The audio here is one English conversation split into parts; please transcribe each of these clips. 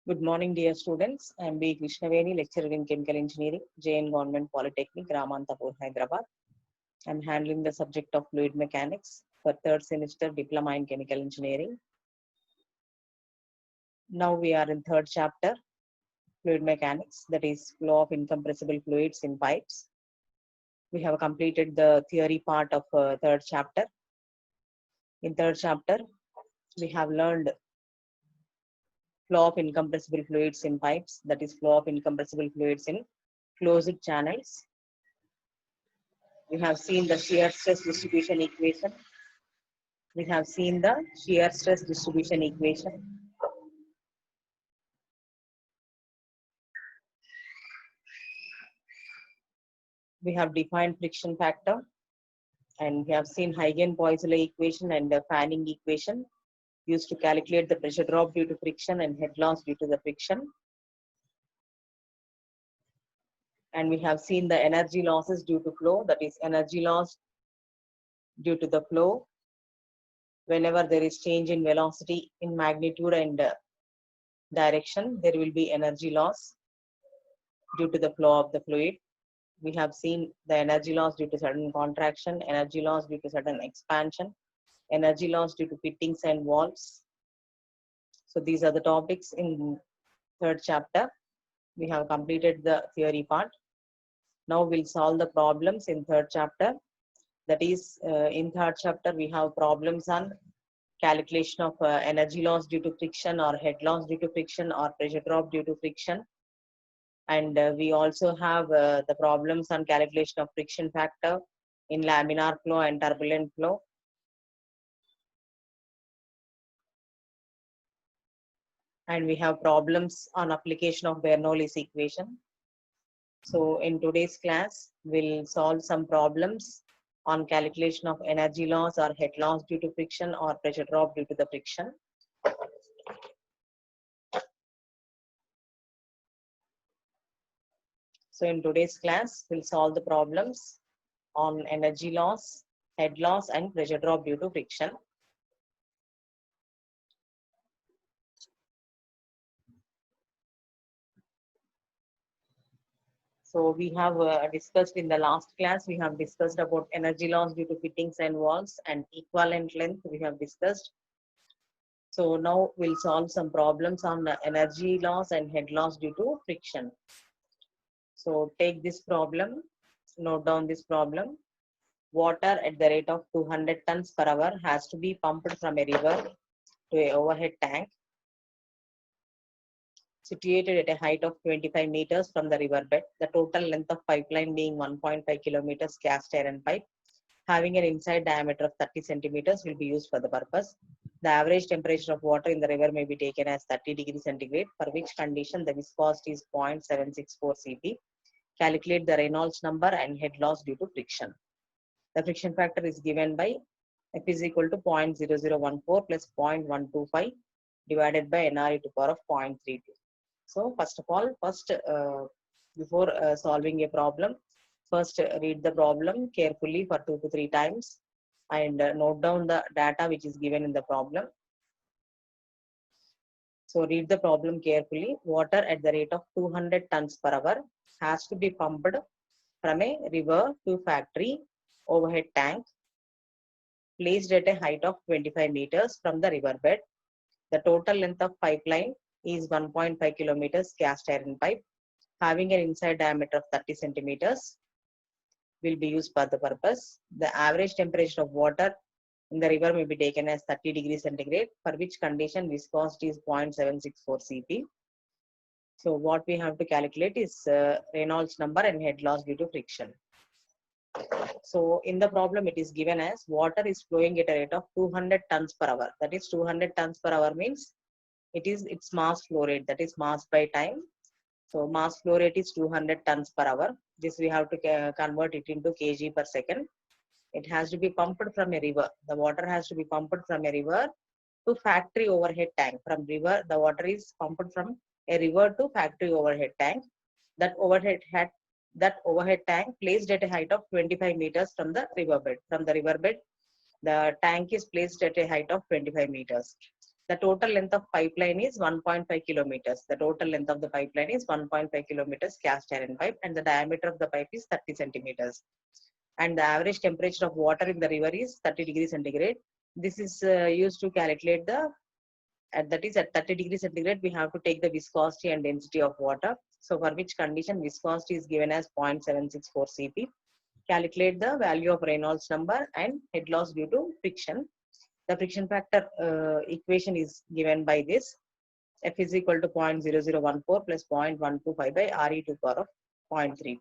Good morning, dear students. I am B. Krishnaveni, lecturer in Chemical Engineering, JN Government Polytechnic, Ramantapur, Hyderabad. I am handling the subject of fluid mechanics for third semester Diploma in Chemical Engineering. Now we are in third chapter, fluid mechanics, that is flow of incompressible fluids in pipes. We have completed the theory part of third chapter. In third chapter, we have learned flow of incompressible fluids in pipes, that is flow of incompressible fluids in closed channels. We have seen the shear stress distribution equation. We have seen the shear stress distribution equation. We have defined friction factor, and we have seen Huygens-Poiseuille equation and the fanning equation used to calculate the pressure drop due to friction and head loss due to the friction. And we have seen the energy losses due to flow, that is energy loss due to the flow. Whenever there is change in velocity in magnitude and direction, there will be energy loss due to the flow of the fluid. We have seen the energy loss due to sudden contraction, energy loss due to sudden expansion, energy loss due to fittings and walls. So these are the topics in third chapter. We have completed the theory part. Now we'll solve the problems in third chapter. That is, in third chapter, we have problems on calculation of energy loss due to friction or head loss due to friction or pressure drop due to friction. And we also have the problems on calculation of friction factor in laminar flow and turbulent flow. And we have problems on application of Bernoulli's equation. So in today's class, we'll solve some problems on calculation of energy loss or head loss due to friction or pressure drop due to the friction. So in today's class, we'll solve the problems on energy loss, head loss, and pressure drop due to friction. So we have discussed in the last class, we have discussed about energy loss due to fittings and walls and equivalent length we have discussed. So now we'll solve some problems on energy loss and head loss due to friction. So take this problem, note down this problem. Water at the rate of 200 tons per hour has to be pumped from a river to an overhead tank situated at a height of 25 meters from the riverbed. The total length of pipeline being 1.5 kilometers cast iron pipe having an inside diameter of 30 centimeters will be used for the purpose. The average temperature of water in the river may be taken as 30 degrees centigrade, for which condition the viscosity is 0.764 cp. Calculate the Reynolds number and head loss due to friction. The friction factor is given by F is equal to 0.0014 plus 0.125 divided by NRE to the power of 0.32. So first of all, before solving a problem, first read the problem carefully for 2 to 3 times and note down the data which is given in the problem. So read the problem carefully. Water at the rate of 200 tons per hour has to be pumped from a river to factory overhead tank placed at a height of 25 meters from the riverbed. The total length of pipeline is 1.5 kilometers cast iron pipe having an inside diameter of 30 centimeters will be used for the purpose. The average temperature of water in the river may be taken as 30 degrees centigrade, for which condition viscosity is 0.764 cp. So what we have to calculate is Reynolds number and head loss due to friction. So in the problem, it is given as water is flowing at a rate of 200 tons per hour. That is 200 tons per hour means its mass flow rate, that is mass by time. So mass flow rate is 200 tons per hour. This we have to convert it into kg per second. It has to be pumped from a river. The water has to be pumped from a river to factory overhead tank. From river, the water is pumped from a river to factory overhead tank. That overhead tank placed at a height of 25 meters from the riverbed. From the riverbed, the tank is placed at a height of 25 meters. The total length of pipeline is 1.5 kilometers. The total length of the pipeline is 1.5 kilometers cast iron pipe, and the diameter of the pipe is 30 centimeters. And the average temperature of water in the river is 30 degrees centigrade. This is used to calculate the, that is at 30 degrees centigrade, we have to take the viscosity and density of water. So for which condition viscosity is given as 0.764 Cp. Calculate the value of Reynolds number and head loss due to friction. The friction factor equation is given by this. F is equal to 0.0014 plus 0.125 by Re to the power of 0.32.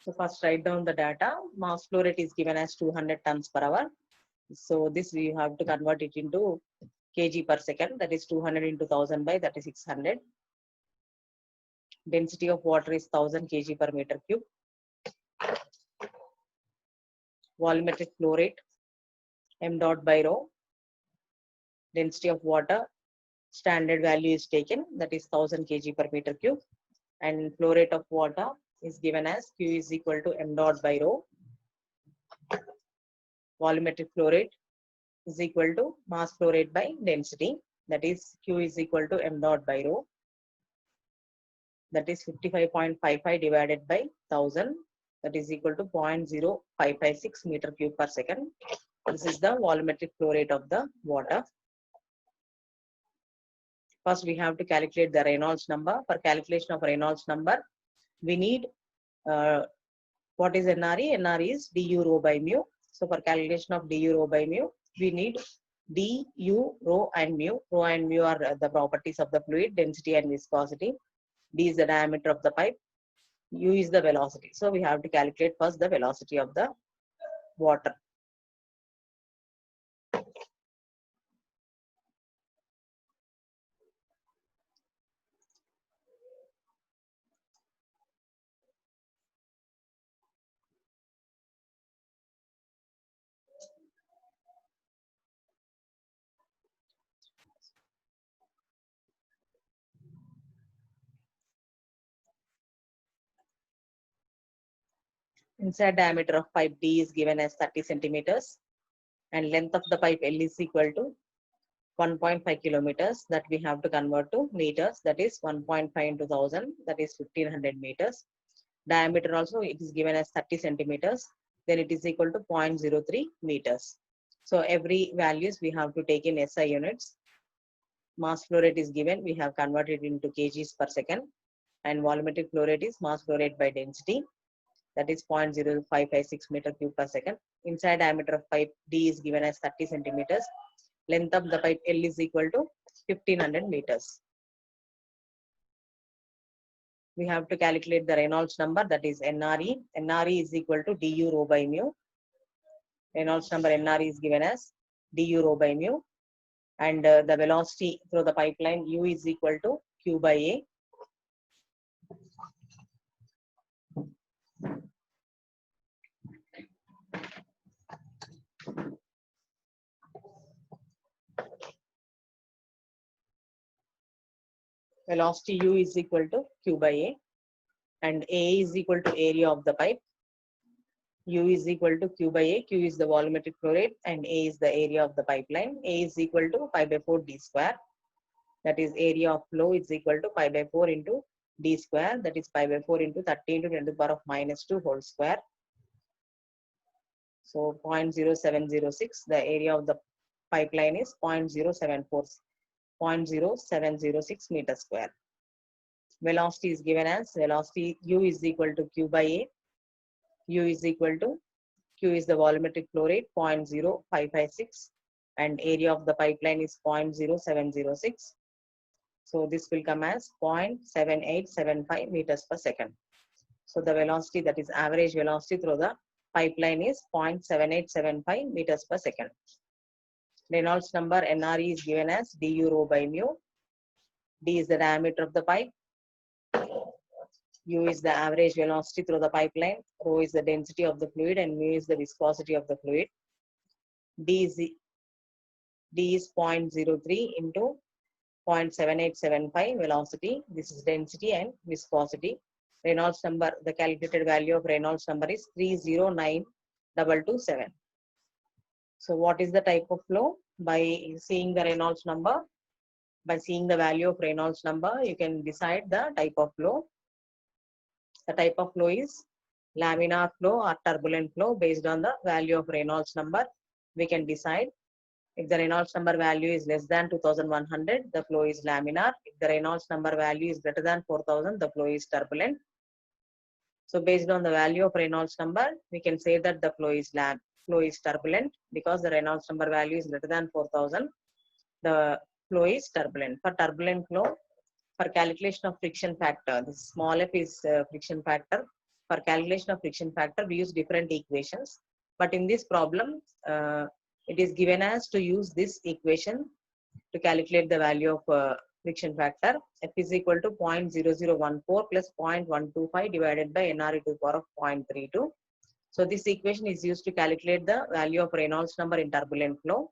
So first write down the data. Mass flow rate is given as 200 tons per hour. So this we have to convert it into kg per second. That is 200 into 1000 by that is 600. Density of water is 1000 kg per meter cube. Volumetric flow rate m dot by rho. Density of water standard value is taken, that is 1000 kg per meter cube, and flow rate of water is given as Q is equal to m dot by rho. Volumetric flow rate is equal to mass flow rate by density, that is Q is equal to m dot by rho, that is 55.55 divided by 1000, that is equal to 0.0556 meter cube per second. This is the volumetric flow rate of the water. First, we have to calculate the Reynolds number. For calculation of Reynolds number, we need what is NRE? NRE is du rho by mu. So for calculation of du rho by mu, we need du, rho and mu. Rho and mu are the properties of the fluid, density and viscosity. D is the diameter of the pipe. U is the velocity. So we have to calculate first the velocity of the water. Inside diameter of pipe D is given as 30 centimeters and length of the pipe L is equal to 1.5 kilometers, that we have to convert to meters, that is 1.5 into 1000, that is 1500 meters. Diameter also it is given as 30 centimeters, then it is equal to 0.03 meters. So every values we have to take in SI units. Mass flow rate is given, we have converted into kgs per second, and volumetric flow rate is mass flow rate by density, that is 0.0556 meter cube per second. Inside diameter of pipe D is given as 30 centimeters. Length of the pipe L is equal to 1500 meters. We have to calculate the Reynolds number, that is NRE. NRE is equal to du rho by mu. Reynolds number NRE is given as du rho by mu. And the velocity through the pipeline U is equal to Q by A. Velocity U is equal to Q by A, and A is equal to area of the pipe. U is equal to Q by A. Q is the volumetric flow rate and A is the area of the pipeline. A is equal to pi by 4 D square. That is area of flow is equal to pi by 4 into D square. That is pi by 4 into 30 into 10 to the power of -2 whole square. So 0.0706. The area of the pipeline is 0.0706 meter square. Velocity is given as velocity U is equal to Q by A. U is equal to Q is the volumetric flow rate 0.0556 and area of the pipeline is 0.0706. So this will come as 0.7875 meters per second. So the velocity, that is average velocity through the pipeline, is 0.7875 meters per second. Reynolds number NRE is given as du rho by mu. D is the diameter of the pipe. U is the average velocity through the pipeline. Rho is the density of the fluid and mu is the viscosity of the fluid. D is 0.03 into 0.7875 velocity. This is density and viscosity. Reynolds number, the calculated value of Reynolds number is 309227. So what is the type of flow? By seeing the Reynolds number, by seeing the value of Reynolds number, you can decide the type of flow. The type of flow is laminar flow or turbulent flow. Based on the value of Reynolds number, we can decide. If the Reynolds number value is less than 2100, the flow is laminar. If the Reynolds number value is greater than 4000, the flow is turbulent. So based on the value of Reynolds number, we can say that the flow is turbulent, because the Reynolds number value is greater than 4000. The flow is turbulent. For turbulent flow, for calculation of friction factor, this small f is friction factor. For calculation of friction factor, we use different equations. But in this problem, it is given as to use this equation to calculate the value of friction factor. F is equal to 0.0014 plus 0.125 divided by NRE to the power of 0.32. So this equation is used to calculate the value of Reynolds number in turbulent flow.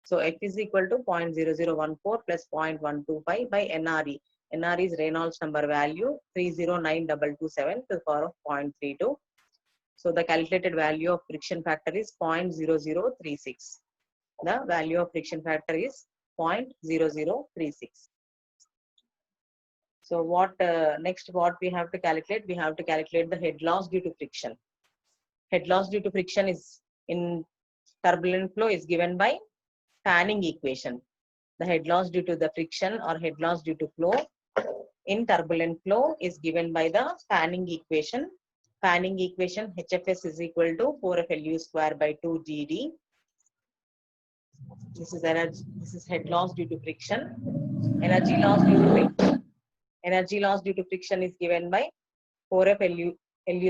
So F is equal to 0.0014 plus 0.125 by NRE. NRE is Reynolds number value 309227 to the power of 0.32. So the calculated value of friction factor is 0.0036. The value of friction factor is 0.0036. So what next what we have to calculate? We have to calculate the head loss due to friction. Head loss due to friction is in turbulent flow is given by fanning equation. The head loss due to the friction or head loss due to flow in turbulent flow is given by the fanning equation. Fanning equation HFS is equal to 4FLU square by 2 GD. This is energy. This is head loss due to friction. Energy loss due to friction. Energy loss due to friction is given by 4FLU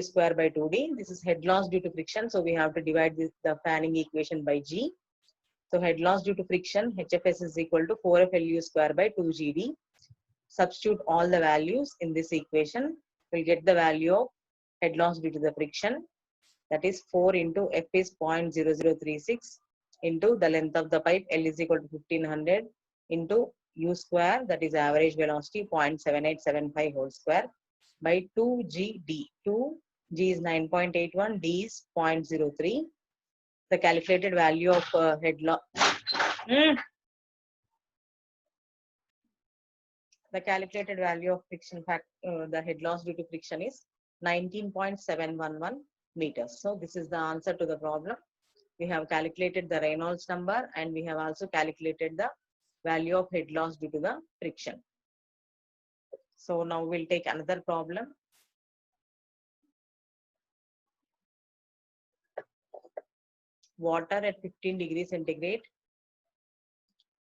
square by 2D. This is head loss due to friction. So we have to divide the fanning equation by G. So head loss due to friction, HFS is equal to 4FLU square by 2GD. Substitute all the values in this equation. We'll get the value of head loss due to the friction. That is 4 into F is 0.0036 into the length of the pipe L is equal to 1500 into U square, that is average velocity 0.7875 whole square by 2GD. 2G is 9.81, D is 0.03. The calculated value of head loss. The calculated value of friction factor, the head loss due to friction is 19.711 meters. So this is the answer to the problem. We have calculated the Reynolds number and we have also calculated the value of head loss due to the friction. So now we'll take another problem. Water at 15 degrees centigrade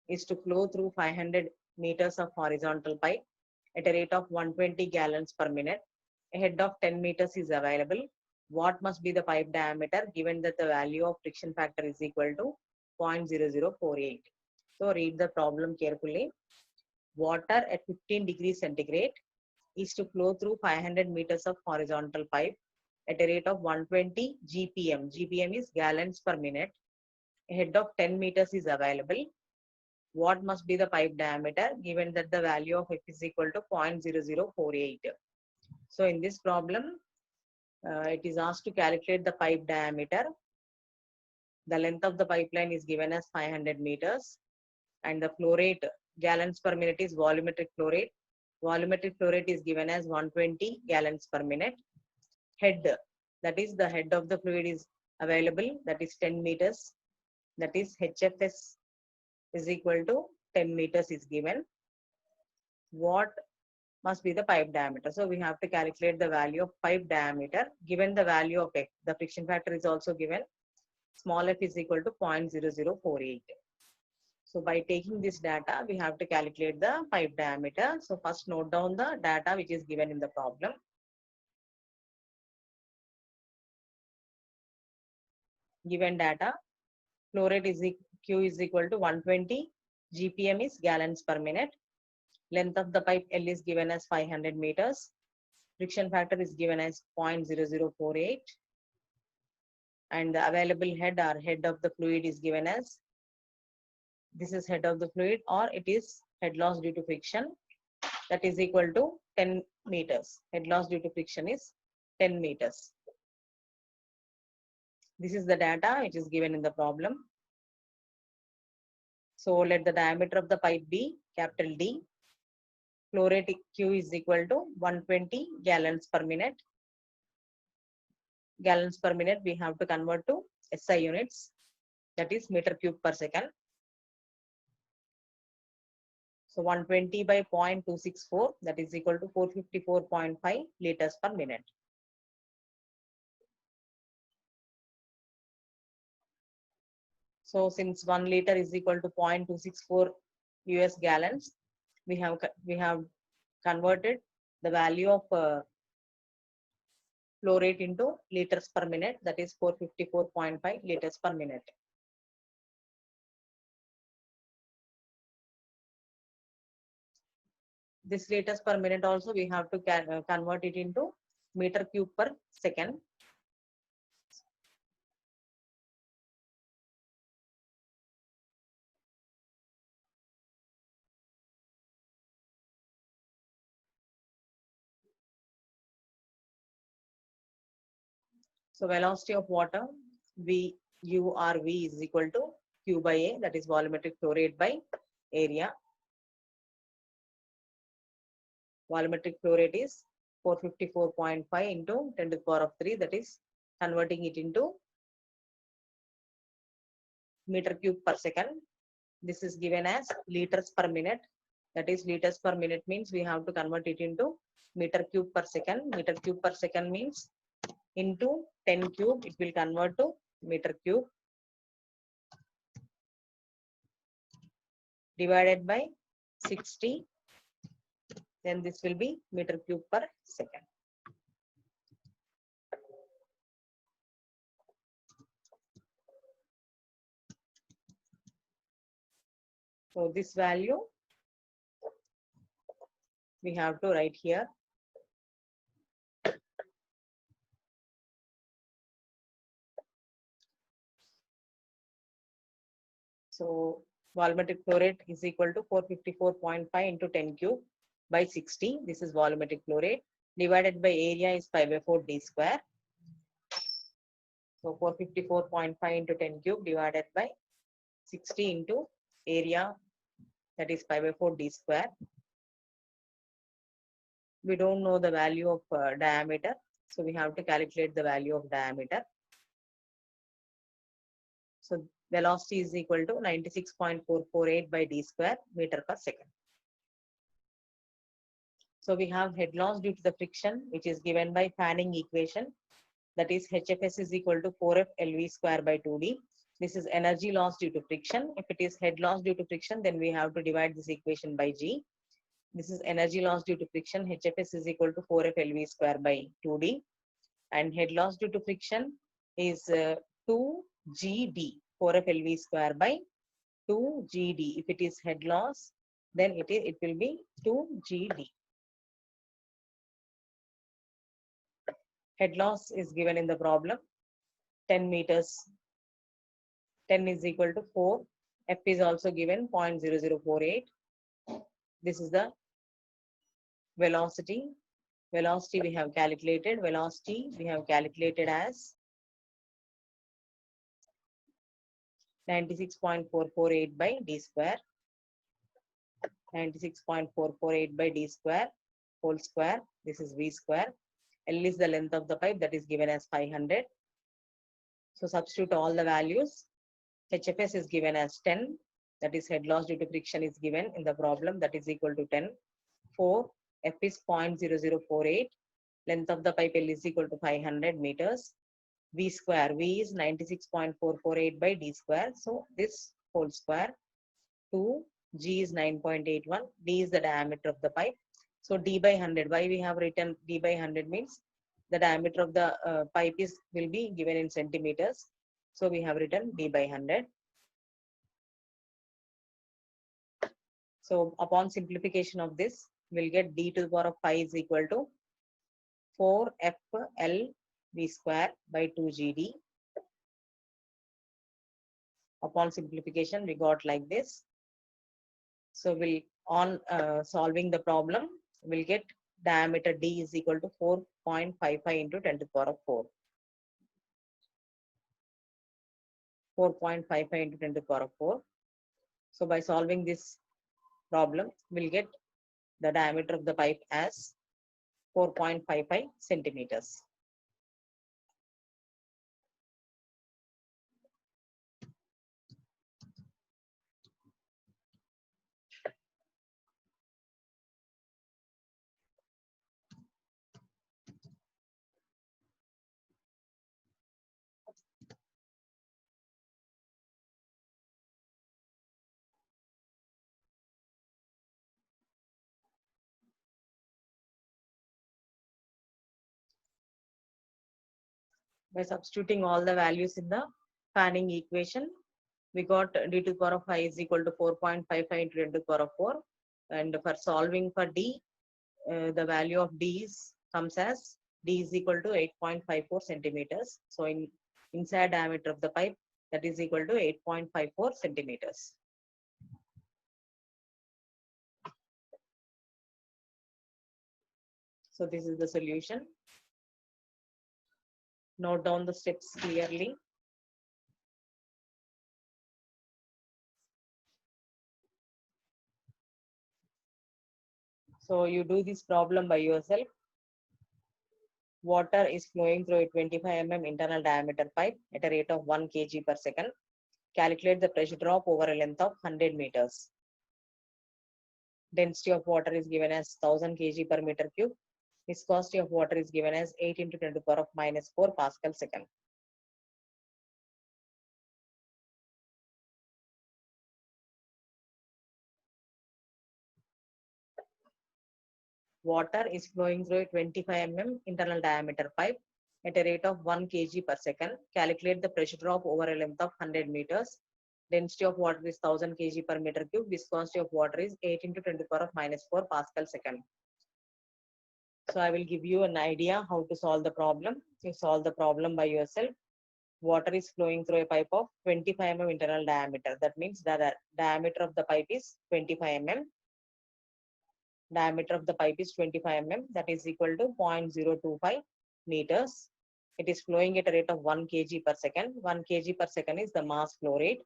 is to flow through 500 meters of horizontal pipe at a rate of 120 gallons per minute. A head of 10 meters is available. What must be the pipe diameter given that the value of friction factor is equal to 0.0048? So read the problem carefully. Water at 15 degrees centigrade is to flow through 500 meters of horizontal pipe at a rate of 120 GPM. GPM is gallons per minute. A head of 10 meters is available. What must be the pipe diameter given that the value of F is equal to 0.0048? So in this problem, it is asked to calculate the pipe diameter. The length of the pipeline is given as 500 meters and the flow rate gallons per minute is volumetric flow rate. Volumetric flow rate is given as 120 gallons per minute. Head, that is the head of the fluid is available, that is 10 meters. That is HFS is equal to 10 meters is given. What must be the pipe diameter? So we have to calculate the value of pipe diameter given the value of F. The friction factor is also given. Small f is equal to 0.0048. So by taking this data, we have to calculate the pipe diameter. So first note down the data which is given in the problem. Given data, flow rate is Q is equal to 120, GPM is gallons per minute. Length of the pipe L is given as 500 meters. Friction factor is given as 0.0048. And the available head or head of the fluid is given as, this is head of the fluid or it is head loss due to friction, that is equal to 10 meters. Head loss due to friction is 10 meters. This is the data which is given in the problem. So let the diameter of the pipe be capital D. Flow rate Q is equal to 120 gallons per minute. Gallons per minute we have to convert to SI units, that is meter cube per second. So 120 by 0.264, that is equal to 454.5 liters per minute. So since 1 liter is equal to 0.264 US gallons, we have converted the value of flow rate into liters per minute, that is 454.5 liters per minute. This liters per minute also we have to convert it into meter cube per second. So velocity of water V U R V is equal to Q by A, that is volumetric flow rate by area. Volumetric flow rate is 454.5 into 10 to the power of 3, that is converting it into meter cube per second. This is given as liters per minute, that is liters per minute means we have to convert it into meter cube per second. Meter cube per second means into 10 cube, it will convert to meter cube, divided by 60, then this will be meter cube per second. So this value we have to write here. So volumetric flow rate is equal to 454.5 into 10 cube by 60. This is volumetric flow rate, divided by area is pi by 4 d square. So 454.5 into 10 cube divided by 60 into area, that is pi by 4 d square. We don't know the value of diameter, so we have to calculate the value of diameter. So velocity is equal to 96.448 by d square meter per second. So we have head loss due to the friction, which is given by Fanning equation, that is HFS is equal to 4F LV square by 2D. This is energy loss due to friction. If it is head loss due to friction, then we have to divide this equation by G. This is energy loss due to friction. HFS is equal to 4F LV square by 2D. And head loss due to friction is 2GD, 4F LV square by 2GD. If it is head loss, then it will be 2GD. Head loss is given in the problem, 10 meters. 10 is equal to 4. F is also given 0.0048. This is the velocity. Velocity we have calculated. Velocity we have calculated as 96.448 by d square. 96.448 by d square whole square. This is v square. L is the length of the pipe, that is given as 500. So substitute all the values. HFS is given as 10, that is head loss due to friction is given in the problem, that is equal to 10. 4, F is 0.0048, length of the pipe L is equal to 500 meters. V square, V is 96.448 by D square. So this whole square, 2, G is 9.81, D is the diameter of the pipe. So D by 100, why we have written D by 100 means the diameter of the pipe will be given in centimeters. So we have written D by 100. So upon simplification of this, we'll get D to the power of 5 is equal to 4FL V square by 2GD. Upon simplification, we got like this. So we'll on solving the problem, we'll get diameter D is equal to 4.55 into 10 to the power of 4. 4.55 into 10 to the power of 4. So by solving this problem, we'll get the diameter of the pipe as 4.55 centimeters. By substituting all the values in the fanning equation, we got d to the power of 5 is equal to 4.55 into 10 to the power of 4. And for solving for D, the value of D comes as D is equal to 8.54 centimeters. So inside diameter of the pipe, that is equal to 8.54 centimeters. So this is the solution. Note down the steps clearly. So you do this problem by yourself. Water is flowing through a 25 mm internal diameter pipe at a rate of 1 kg per second. Calculate the pressure drop over a length of 100 meters. Density of water is given as 1000 kg per meter cube. Viscosity of water is given as 8 into 10 to the power of minus 4 Pascal second. Water is flowing through a 25 mm internal diameter pipe at a rate of 1 kg per second. Calculate the pressure drop over a length of 100 meters. Density of water is 1000 kg per meter cube. Viscosity of water is 8 into 10 to the power of minus 4 Pascal second. So I will give you an idea how to solve the problem. You solve the problem by yourself. Water is flowing through a pipe of 25 mm internal diameter. That means that the diameter of the pipe is 25 mm. Diameter of the pipe is 25 mm. That is equal to 0.025 meters. It is flowing at a rate of 1 kg per second. 1 kg per second is the mass flow rate.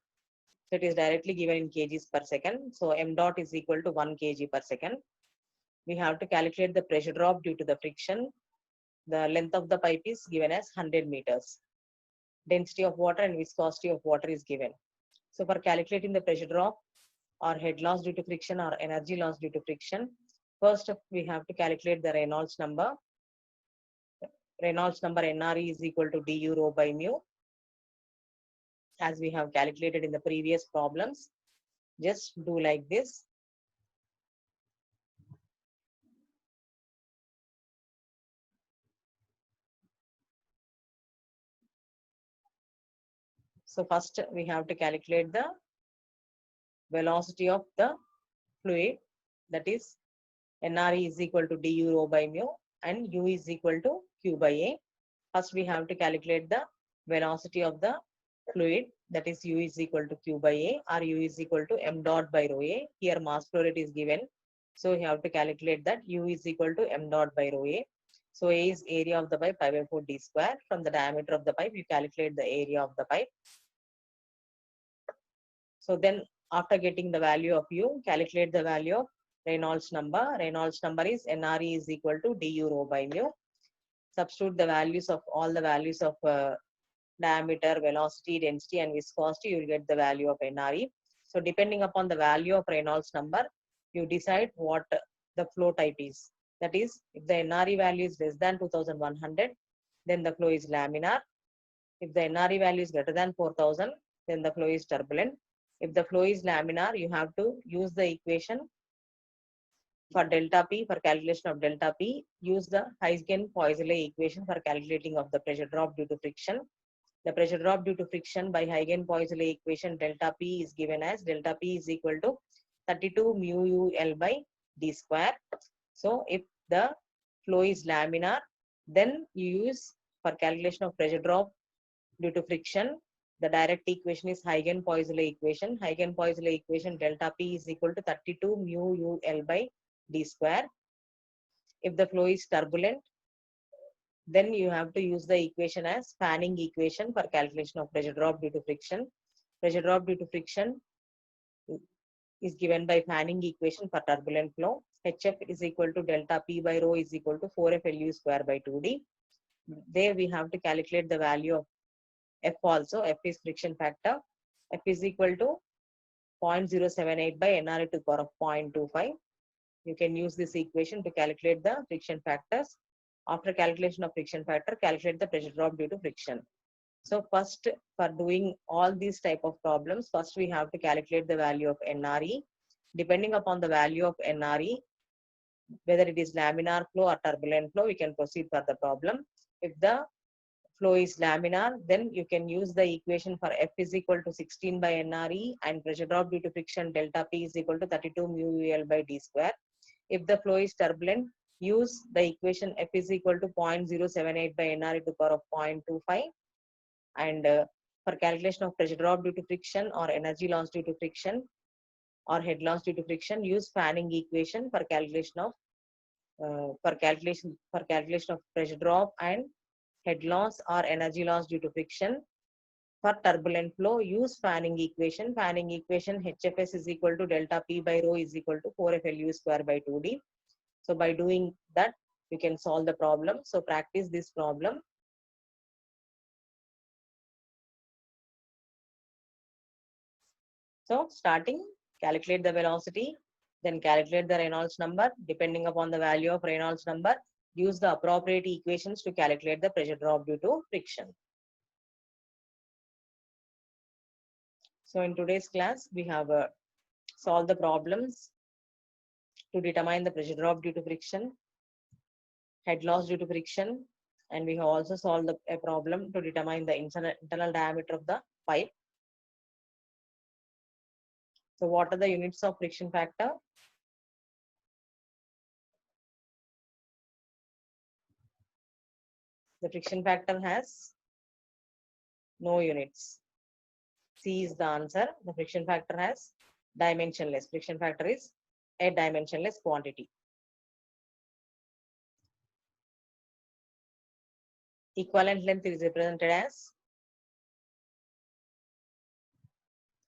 So it is directly given in kgs per second. So m dot is equal to 1 kg per second. We have to calculate the pressure drop due to the friction. The length of the pipe is given as 100 meters. Density of water and viscosity of water is given. So for calculating the pressure drop or head loss due to friction or energy loss due to friction, first we have to calculate the Reynolds number. Reynolds number NRE is equal to du rho by mu, as we have calculated in the previous problems. Just do like this. So first we have to calculate the velocity of the fluid, that is NRE is equal to du rho by mu and u is equal to q by a. First we have to calculate the velocity of the fluid, that is u is equal to q by a or u is equal to m dot by rho a. Here mass flow rate is given. So we have to calculate that u is equal to m dot by rho a. So a is area of the pipe pi by 4 d square. From the diameter of the pipe, you calculate the area of the pipe. So then after getting the value of u, calculate the value of Reynolds number. Reynolds number is NRE is equal to du rho by mu. Substitute the values of all the values of diameter, velocity, density, and viscosity, you will get the value of NRE. So depending upon the value of Reynolds number, you decide what the flow type is. That is, if the NRE value is less than 2100, then the flow is laminar. If the NRE value is greater than 4000, then the flow is turbulent. If the flow is laminar, you have to use the equation for delta P. For calculation of delta P, use the Huygens-Poiseuille equation for calculating of the pressure drop due to friction. The pressure drop due to friction by Huygens-Poiseuille equation, delta P is given as delta P is equal to 32 mu u L by d square. So if the flow is laminar, then you use for calculation of pressure drop due to friction, the direct equation is Huygens-Poiseuille equation. Huygens-Poiseuille equation, delta P is equal to 32 mu u L by d square. If the flow is turbulent, then you have to use the equation as fanning equation for calculation of pressure drop due to friction. Pressure drop due to friction is given by fanning equation for turbulent flow. HF is equal to delta P by rho is equal to 4F LU square by 2D. There we have to calculate the value of F also. F is friction factor. F is equal to 0.078 by NRE to the power of 0.25. You can use this equation to calculate the friction factors. After calculation of friction factor, calculate the pressure drop due to friction. So first, for doing all these type of problems, first we have to calculate the value of NRE. Depending upon the value of NRE, whether it is laminar flow or turbulent flow, we can proceed for the problem. If the flow is laminar, then you can use the equation for F is equal to 16 by NRE and pressure drop due to friction delta P is equal to 32 mu UL by D square. If the flow is turbulent, use the equation F is equal to 0.078 by NRE to the power of 0.25. And for calculation of pressure drop due to friction or energy loss due to friction or head loss due to friction, use fanning equation for calculation of pressure drop and head loss or energy loss due to friction. For turbulent flow, use fanning equation. Fanning equation HFS is equal to delta P by rho is equal to 4F LU square by 2D. So by doing that, you can solve the problem. So practice this problem. So starting, calculate the velocity, then calculate the Reynolds number. Depending upon the value of Reynolds number, use the appropriate equations to calculate the pressure drop due to friction. So in today's class, we have solved the problems to determine the pressure drop due to friction, head loss due to friction, and we have also solved a problem to determine the internal diameter of the pipe. So what are the units of friction factor? The friction factor has no units. C is the answer. The friction factor has dimensionless. Friction factor is a dimensionless quantity. Equivalent length is represented as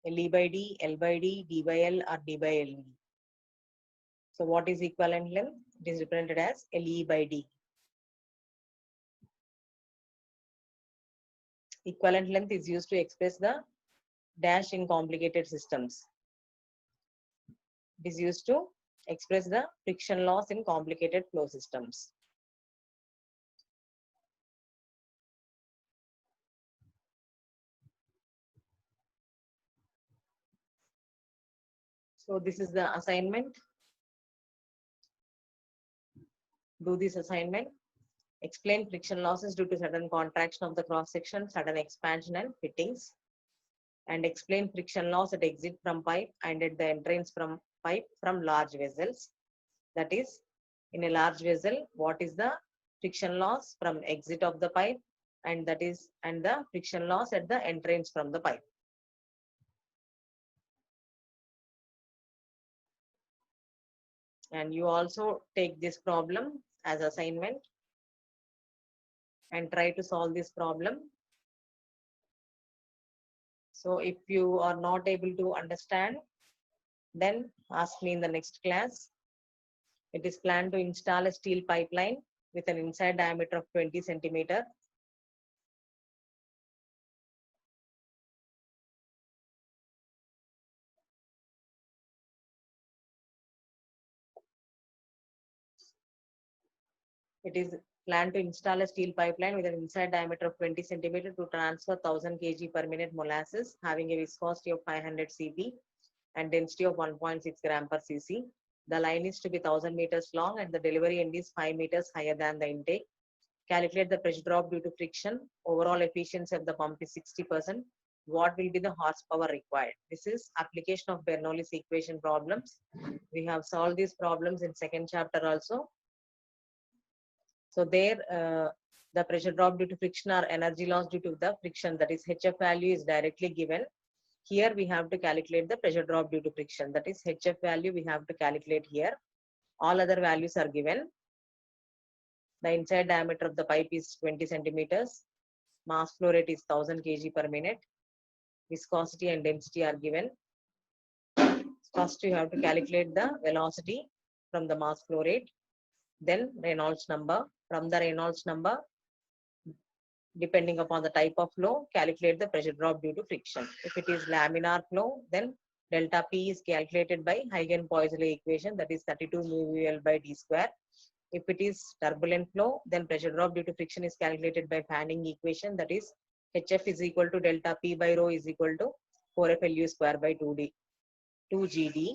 LE by D, L by D, D by L or D by LE. So what is equivalent length? It is represented as LE by D. Equivalent length is used to express the dash in complicated systems. It is used to express the friction loss in complicated flow systems. So this is the assignment. Do this assignment. Explain friction losses due to sudden contraction of the cross section, sudden expansion and fittings. And explain friction loss at exit from pipe and at the entrance from pipe from large vessels. That is, in a large vessel, what is the friction loss from exit of the pipe, and the friction loss at the entrance from the pipe. And you also take this problem as assignment and try to solve this problem. So if you are not able to understand, then ask me in the next class. It is planned to install a steel pipeline with an inside diameter of 20 centimeter. It is planned to install a steel pipeline with an inside diameter of 20 centimeter to transfer 1000 kg per minute molasses having a viscosity of 500 cp and density of 1.6 gram per cc. The line is to be 1000 meters long and the delivery end is 5 meters higher than the intake. Calculate the pressure drop due to friction. Overall efficiency of the pump is 60%. What will be the horsepower required? This is application of Bernoulli's equation problems. We have solved these problems in second chapter also. So there, the pressure drop due to friction or energy loss due to the friction, that is HF value, is directly given. Here we have to calculate the pressure drop due to friction, that is HF value we have to calculate here. All other values are given. The inside diameter of the pipe is 20 centimeters. Mass flow rate is 1000 kg per minute. Viscosity and density are given. First, you have to calculate the velocity from the mass flow rate. Then Reynolds number. From the Reynolds number, depending upon the type of flow, calculate the pressure drop due to friction. If it is laminar flow, then delta P is calculated by Huygens-Poiseuille equation, that is 32 mu L by d square. If it is turbulent flow, then pressure drop due to friction is calculated by Fanning equation, that is HF is equal to delta P by rho is equal to 4FLU square by 2GD.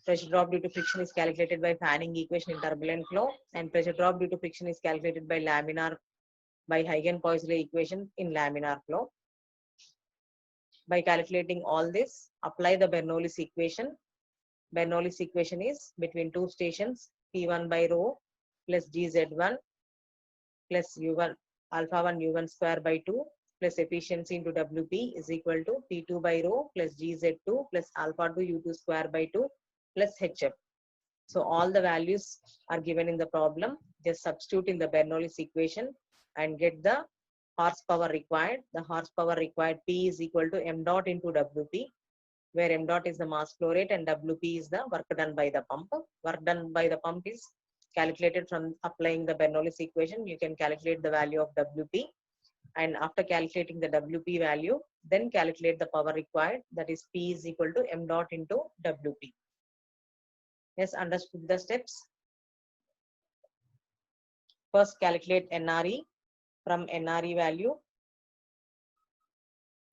Pressure drop due to friction is calculated by Fanning equation in turbulent flow, and pressure drop due to friction is calculated by Huygens-Poiseuille equation in laminar flow. By calculating all this, apply the Bernoulli's equation. Bernoulli's equation is between two stations, P1 by rho plus GZ1 plus U1 alpha 1 U1 square by 2 plus efficiency into WP is equal to P2 by rho plus GZ2 plus alpha 2 U2 square by 2 plus HF. So all the values are given in the problem. Just substitute in the Bernoulli's equation and get the horsepower required. The horsepower required P is equal to m dot into WP, where m dot is the mass flow rate and WP is the work done by the pump. Work done by the pump is calculated from applying the Bernoulli's equation. You can calculate the value of WP, and after calculating the WP value, then calculate the power required, that is P is equal to m dot into WP. Yes, understood the steps? First, calculate NRE. From NRE value,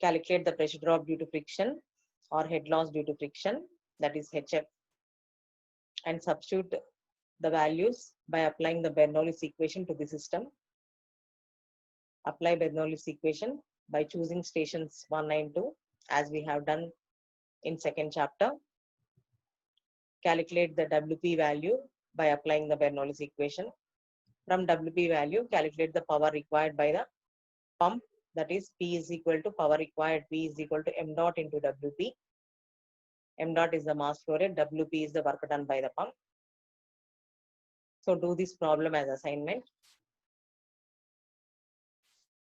calculate the pressure drop due to friction or head loss due to friction, that is HF, and substitute the values by applying the Bernoulli's equation to the system. Apply Bernoulli's equation by choosing stations 1 and 2, as we have done in second chapter. Calculate the WP value by applying the Bernoulli's equation. From WP value, calculate the power required by the pump, that is P is equal to power required, P is equal to m dot into WP. M dot is the mass flow rate, WP is the work done by the pump. So do this problem as assignment.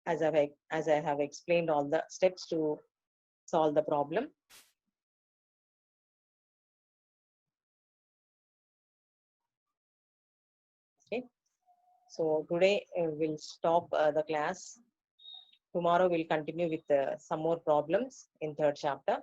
As I have explained all the steps to solve the problem. Okay. So today we'll stop the class. Tomorrow we'll continue with some more problems in third chapter.